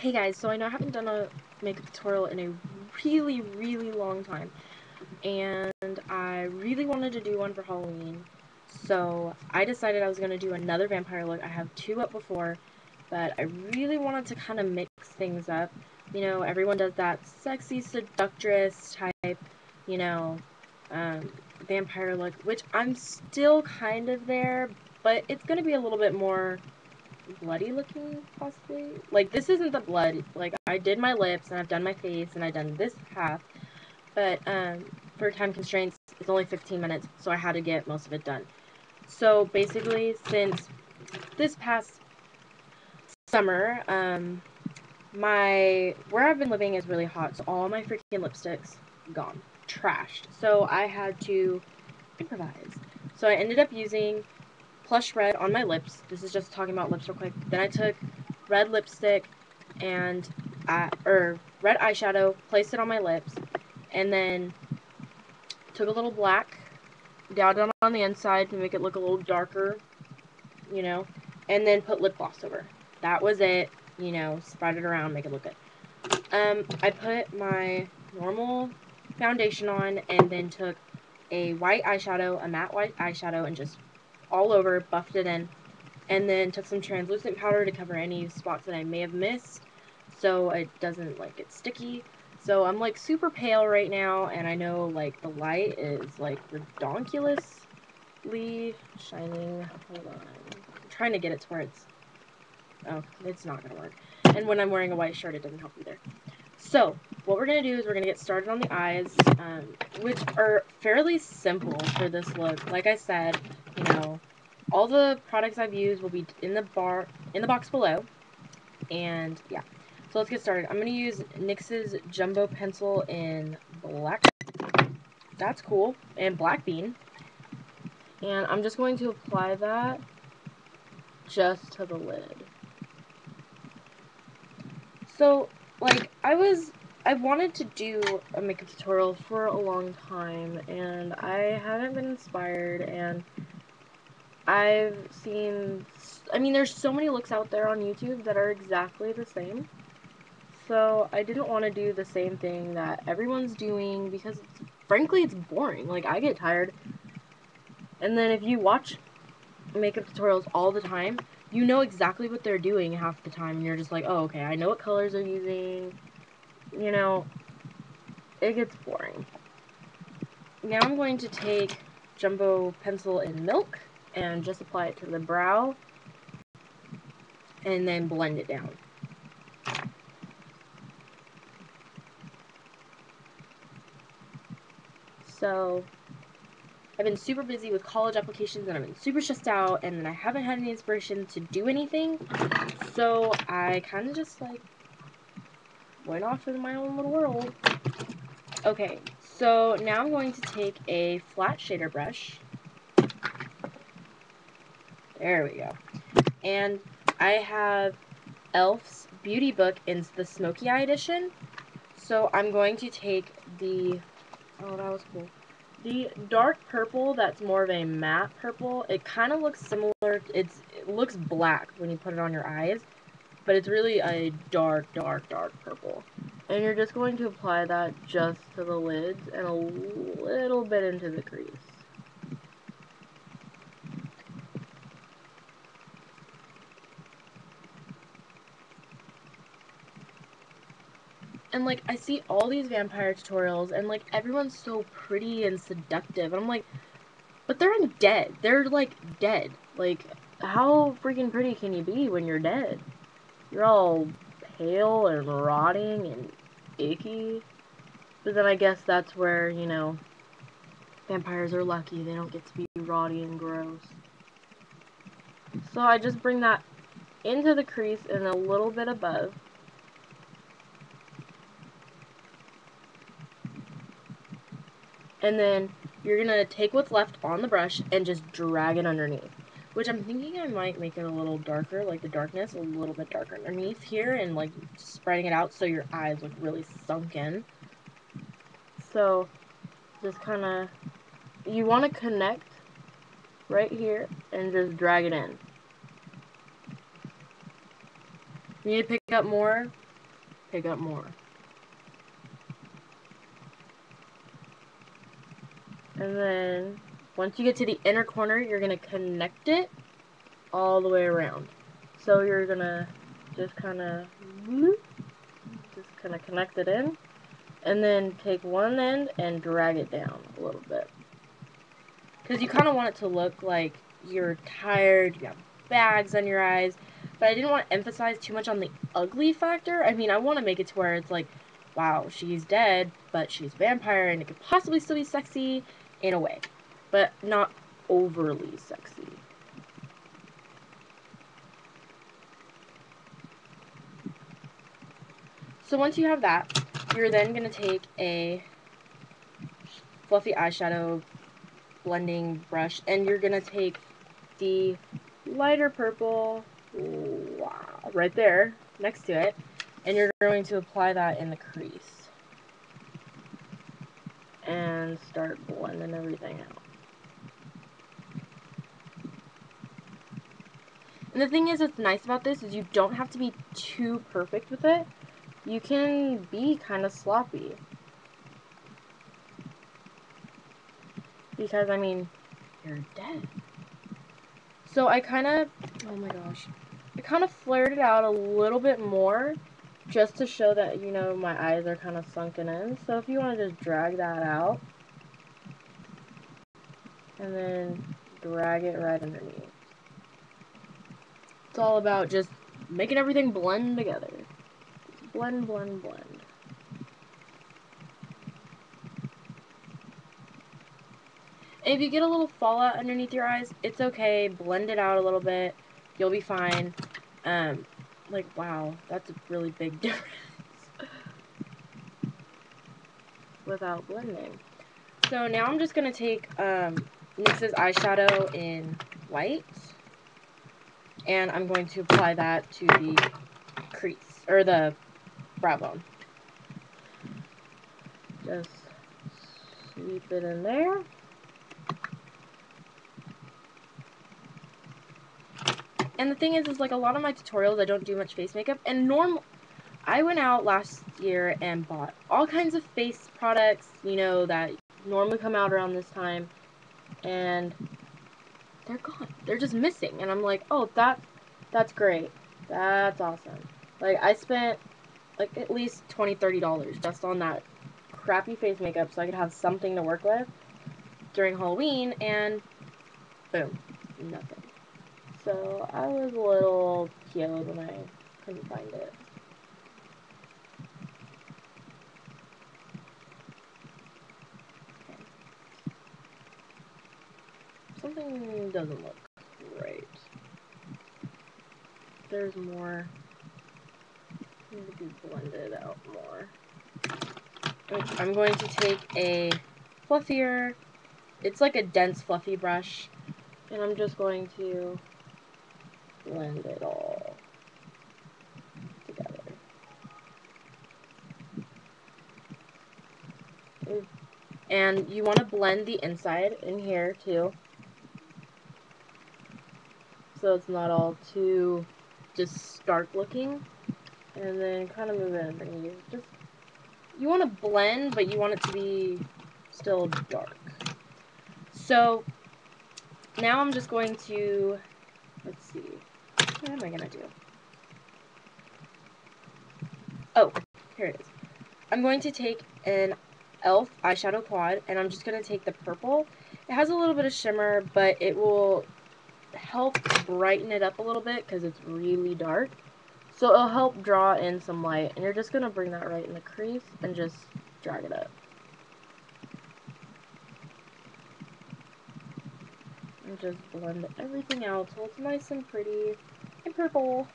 Hey guys, so I know I haven't done a makeup tutorial in a really long time, and I really wanted to do one for Halloween, so I decided I was going to do another vampire look. I have two up before, but I really wanted to kind of mix things up. You know, everyone does that sexy seductress type, you know, vampire look, which I'm still kind of there, but it's going to be a little bit more bloody looking, possibly. Like, this isn't the blood. Like, I did my lips, and I've done my face, and I've done this half, but, for time constraints, it's only 15 minutes, so I had to get most of it done. So, basically, since this past summer, where I've been living is really hot, so all my freaking lipsticks gone. Trashed. So, I had to improvise. So, I ended up using Plush red on my lips. This is just talking about lips real quick. Then I took red lipstick and red eyeshadow, placed it on my lips, and then took a little black, dabbed it on the inside to make it look a little darker, you know, and then put lip gloss over. That was it, you know, spread it around, make it look good. I put my normal foundation on and then took a white eyeshadow, a matte white eyeshadow, and just all over, buffed it in, and then took some translucent powder to cover any spots that I may have missed, so it doesn't, like, get sticky. So I'm, like, super pale right now, and I know, like, the light is, like, redonkulously shining. Hold on. I'm trying to get it to where it's... Oh, it's not gonna work. And when I'm wearing a white shirt, it doesn't help either. So, what we're going to do is we're going to get started on the eyes, which are fairly simple for this look. Like I said, you know, all the products I've used will be in the box below. And, yeah. So, let's get started. I'm going to use NYX's Jumbo Pencil in black. That's cool. And black bean. And I'm just going to apply that just to the lid. So, like, I wanted to do a makeup tutorial for a long time, and I haven't been inspired, and I've seen, I mean, there's so many looks out there on YouTube that are exactly the same, so I didn't want to do the same thing that everyone's doing, because, frankly, it's boring. Like, I get tired, and then if you watch makeup tutorials all the time, you know exactly what they're doing half the time, and you're just like, oh, okay, I know what colors they're using. You know, it gets boring. Now I'm going to take Jumbo Pencil in Milk and just apply it to the brow and then blend it down. So, I've been super busy with college applications and I've been super stressed out and I haven't had any inspiration to do anything, so I kind of just, like, went off in my own little world. Okay, so now I'm going to take a flat shader brush. There we go. And I have e.l.f.'s Beautybook in the Smokey Eye edition. So I'm going to take the, oh, that was cool, the dark purple that's more of a matte purple. It kind of looks similar, it looks black when you put it on your eyes, but it's really a dark purple. And you're just going to apply that just to the lids and a little bit into the crease. And, like, I see all these vampire tutorials, and, like, everyone's so pretty and seductive, and I'm like, but they're undead. They're, like, dead. Like, how freaking pretty can you be when you're dead? You're all pale and rotting and icky. But then I guess that's where, you know, vampires are lucky. They don't get to be rotty and gross. So I just bring that into the crease and a little bit above. And then you're going to take what's left on the brush and just drag it underneath. Which I'm thinking I might make it a little darker, like the darkness a little bit darker underneath here, and like spreading it out so your eyes look really sunken. So just kind of, you want to connect right here and just drag it in. You need to pick up more pick up more. And then, once you get to the inner corner, you're going to connect it all the way around. So you're going to just kind of connect it in. And then take one end and drag it down a little bit. Because you kind of want it to look like you're tired, you have bags on your eyes. But I didn't want to emphasize too much on the ugly factor. I mean, I want to make it to where it's like, wow, she's dead, but she's a vampire, and it could possibly still be sexy in a way. But not overly sexy. So once you have that, you're then going to take a fluffy eyeshadow blending brush, and you're going to take the lighter purple, wow, right there, next to it, and you're going to apply that in the crease. And start blending everything out. And the thing is, what's nice about this is you don't have to be too perfect with it. You can be kind of sloppy. Because, I mean, you're dead. So I kind of, oh my gosh, I kind of flared it out a little bit more just to show that, you know, my eyes are kind of sunken in. So if you want to just drag that out and then drag it right underneath. It's all about just making everything blend together. Blend, blend, blend. And if you get a little fallout underneath your eyes, it's okay. Blend it out a little bit. You'll be fine. Like, wow, that's a really big difference without blending. So now I'm just going to take NYX's eyeshadow in white. And I'm going to apply that to the crease, or the brow bone. Just sweep it in there. And the thing is like a lot of my tutorials, I don't do much face makeup. And I went out last year and bought all kinds of face products, you know, that normally come out around this time. And they're gone. They're just missing. And I'm like, oh, that's great. That's awesome. Like, I spent, like, at least $20, $30 just on that crappy face makeup so I could have something to work with during Halloween, and boom, nothing. So I was a little PO'd when I couldn't find it. Okay. Something doesn't look right. There's more. Need to be blended out more. I'm going to take a fluffier, it's like a dense fluffy brush, and I'm just going to blend it all together. And you want to blend the inside in here too, so it's not all too just stark looking. And then kind of move it underneath. Just, you want to blend, but you want it to be still dark. So now I'm just going to, let's see, what am I gonna do? Oh, here it is. I'm going to take an e.l.f. eyeshadow quad, and I'm just going to take the purple. It has a little bit of shimmer, but it will help brighten it up a little bit because it's really dark. So it'll help draw in some light, and you're just going to bring that right in the crease and just drag it up. And just blend everything out so it's nice and pretty and purple.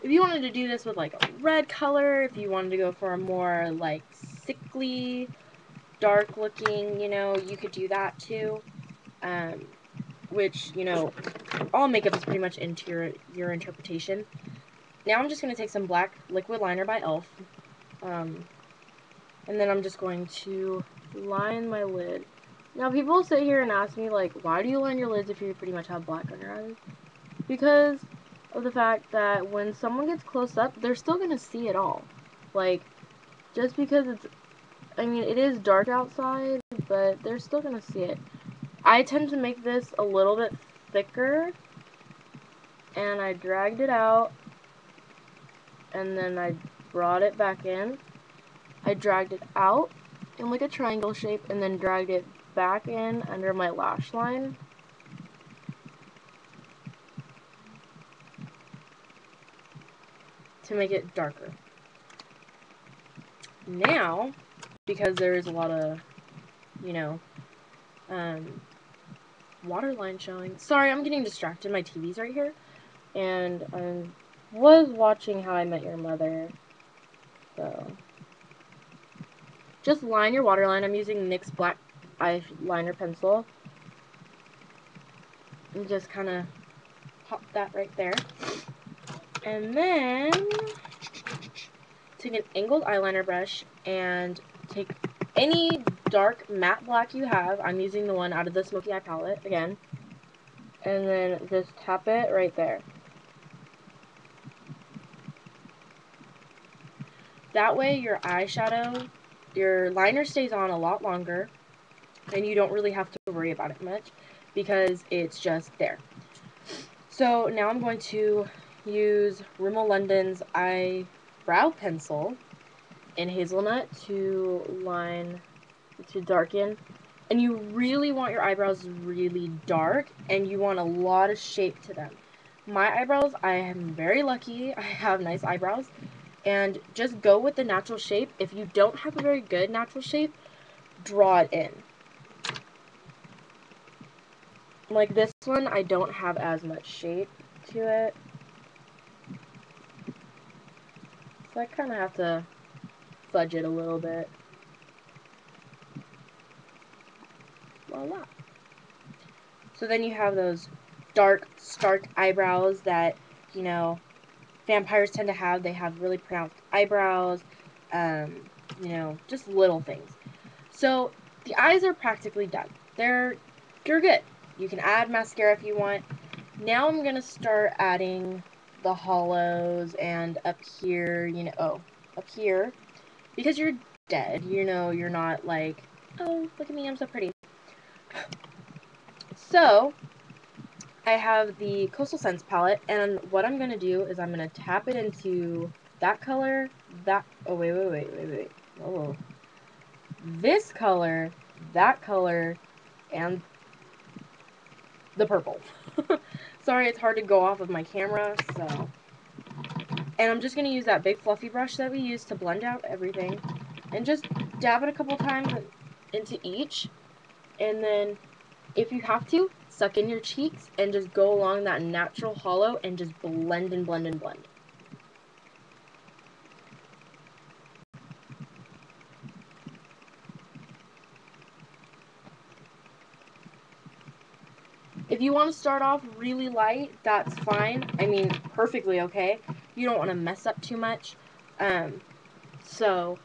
If you wanted to do this with like a red color, if you wanted to go for a more like sickly, dark looking, you know, you could do that too. Which, you know, all makeup is pretty much into your interpretation. Now I'm just going to take some black liquid liner by e.l.f. And then I'm just going to line my lid. Now people sit here and ask me like, why do you line your lids if you pretty much have black on your eyes? Because of the fact that when someone gets close up, they're still going to see it all. Like, just because it's, I mean, it is dark outside, but they're still going to see it. I tend to make this a little bit thicker, and I dragged it out, and then I brought it back in. I dragged it out in like a triangle shape, and then dragged it back in under my lash line. To make it darker. Now, because there is a lot of, you know, waterline showing. Sorry, I'm getting distracted. My TV's right here. And I was watching How I Met Your Mother. So, just line your waterline. I'm using NYX black eyeliner pencil. And just kind of pop that right there. And then take an angled eyeliner brush and take any dark matte black you have. I'm using the one out of the Smokey Eye palette again. And then just tap it right there. That way your eyeshadow, your liner stays on a lot longer and you don't really have to worry about it much because it's just there. So now I'm going to use Rimmel London's eyebrow pencil in Hazelnut to darken. And you really want your eyebrows really dark, and you want a lot of shape to them. My eyebrows, I am very lucky. I have nice eyebrows. And just go with the natural shape. If you don't have a very good natural shape, draw it in. Like this one, I don't have as much shape to it. So I kind of have to fudge it a little bit. Voila. So then you have those dark, stark eyebrows that, you know, vampires tend to have. They have really pronounced eyebrows, you know, just little things. So the eyes are practically done. You're good. You can add mascara if you want. Now I'm going to start adding the hollows and up here, you know, up here. Because you're dead, you know, you're not like, oh, look at me, I'm so pretty. So, I have the Coastal Scents palette, and what I'm going to do is I'm going to tap it into that color, oh, wait. Oh. This color, that color, and the purple. Sorry, it's hard to go off of my camera, so. And I'm just going to use that big fluffy brush that we use to blend out everything, and just dab it a couple times into each, and then if you have to, suck in your cheeks and just go along that natural hollow and just blend and blend and blend. If you want to start off really light, that's fine. I mean, perfectly okay. You don't want to mess up too much. So,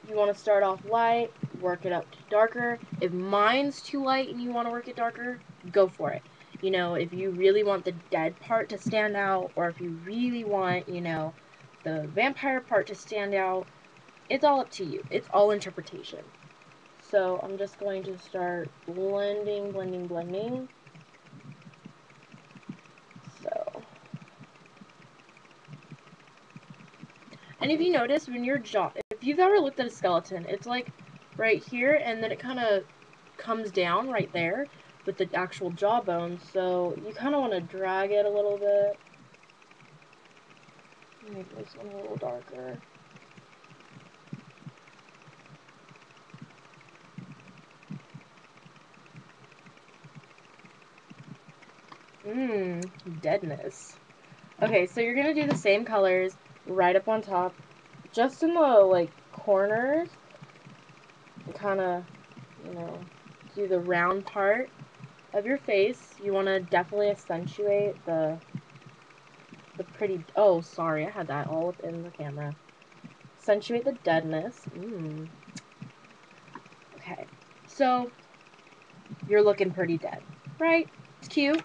you want to start off light, work it up to darker. If mine's too light and you want to work it darker, go for it. You know, if you really want the dead part to stand out, or if you really want, you know, the vampire part to stand out, it's all up to you. It's all interpretation. So I'm just going to start blending. So, and if you notice, when your jaw, if you've ever looked at a skeleton, it's like right here, and then it kind of comes down right there with the actual jawbone. So you kind of want to drag it a little bit. Make this one a little darker. Deadness. Okay, so you're gonna do the same colors right up on top, just in the, like, corners. Kind of, you know, do the round part of your face. You want to definitely accentuate the pretty, oh, sorry, I had that all up in the camera. Accentuate the deadness. Okay, so you're looking pretty dead, right? It's cute.